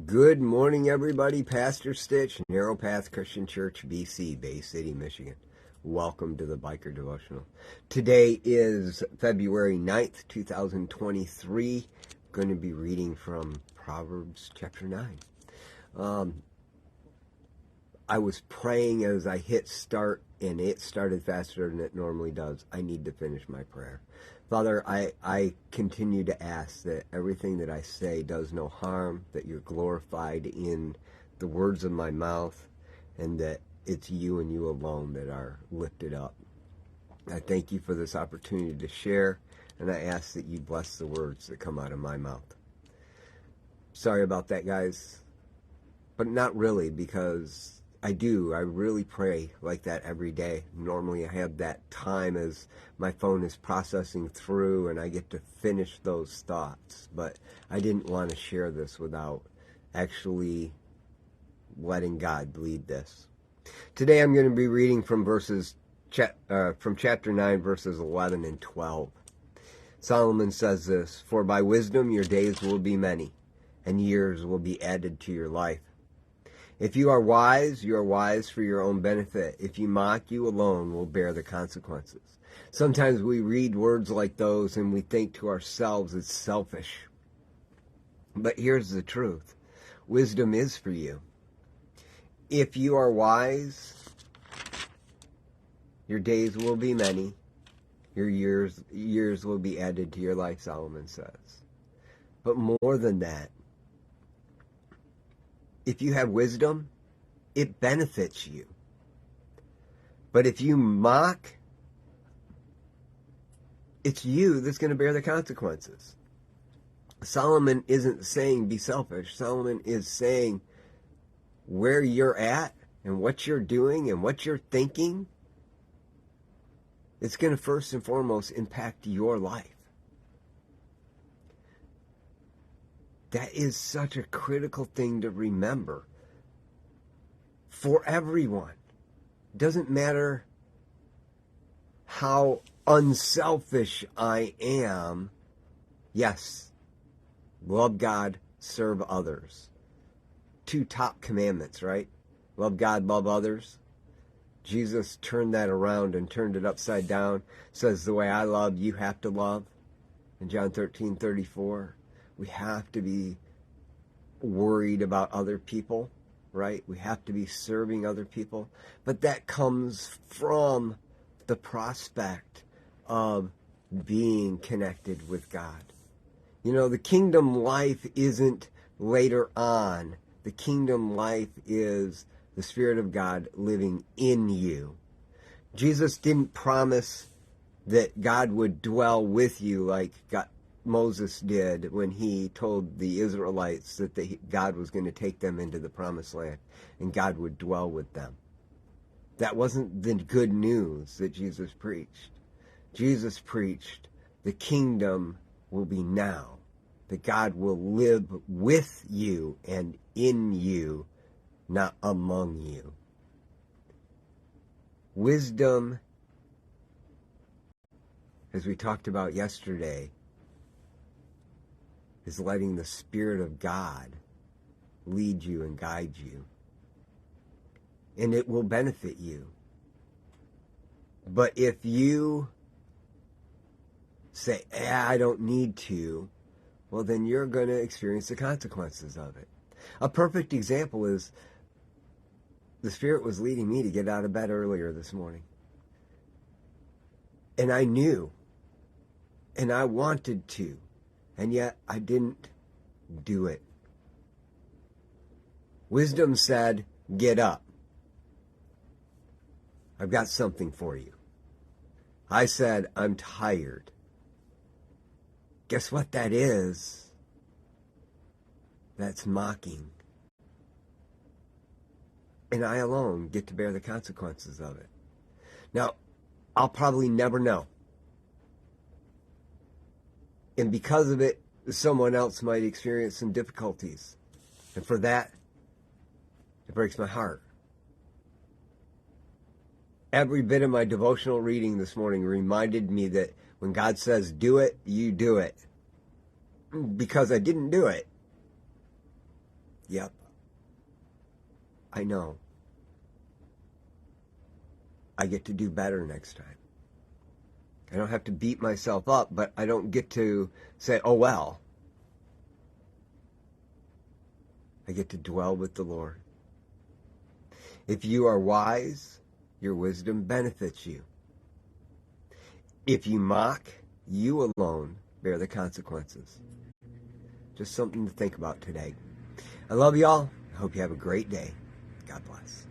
Good morning, everybody. Pastor Stitch, Narrow Path Christian Church, BC, Bay City, Michigan. Welcome to the Biker Devotional. Today is February 9th, 2023. I'm going to be reading from Proverbs chapter 9. I was praying as I hit start, and it started faster than it normally does. I need to finish my prayer. Father, I continue to ask that everything that I say does no harm, that you're glorified in the words of my mouth, and that it's you and you alone that are lifted up. I thank you for this opportunity to share, and I ask that you bless the words that come out of my mouth. Sorry about that, guys, but not really, because I really pray like that every day. Normally I have that time as my phone is processing through and I get to finish those thoughts. But I didn't want to share this without actually letting God lead this. Today I'm going to be reading from chapter 9, verses 11 and 12. Solomon says this, "For by wisdom your days will be many, and years will be added to your life. If you are wise for your own benefit. If you mock, you alone will bear the consequences." Sometimes we read words like those and we think to ourselves it's selfish. But here's the truth. Wisdom is for you. If you are wise, your days will be many. Your years will be added to your life, Solomon says. But more than that, if you have wisdom, it benefits you. But if you mock, it's you that's going to bear the consequences. Solomon isn't saying be selfish. Solomon is saying where you're at and what you're doing and what you're thinking, it's going to first and foremost impact your life. That is such a critical thing to remember for everyone. It doesn't matter how unselfish I am. Yes, love God, serve others. 2 top commandments, right? Love God, love others. Jesus turned that around and turned it upside down. Says the way I love, you have to love. In John 13:34. We have to be worried about other people, right? We have to be serving other people. But that comes from the prospect of being connected with God. You know, the kingdom life isn't later on. The kingdom life is the Spirit of God living in you. Jesus didn't promise that God would dwell with you like Moses did when he told the Israelites that God was going to take them into the promised land and God would dwell with them. That wasn't the good news that Jesus preached. Jesus preached the kingdom will be now, that God will live with you and in you, not among you. Wisdom, as we talked about yesterday, is letting the Spirit of God lead you and guide you. And it will benefit you. But if you say, I don't need to, well, then you're going to experience the consequences of it. A perfect example is the Spirit was leading me to get out of bed earlier this morning. And I knew, and I wanted to, and yet I didn't do it. Wisdom said, get up. I've got something for you. I said, I'm tired. Guess what that is? That's mocking. And I alone get to bear the consequences of it. Now, I'll probably never know. And because of it, someone else might experience some difficulties. And for that, it breaks my heart. Every bit of my devotional reading this morning reminded me that when God says do it, you do it. Because I didn't do it. Yep, I know. I get to do better next time. I don't have to beat myself up, but I don't get to say, oh well. I get to dwell with the Lord. If you are wise, your wisdom benefits you. If you mock, you alone bear the consequences. Just something to think about today. I love y'all. I hope you have a great day. God bless.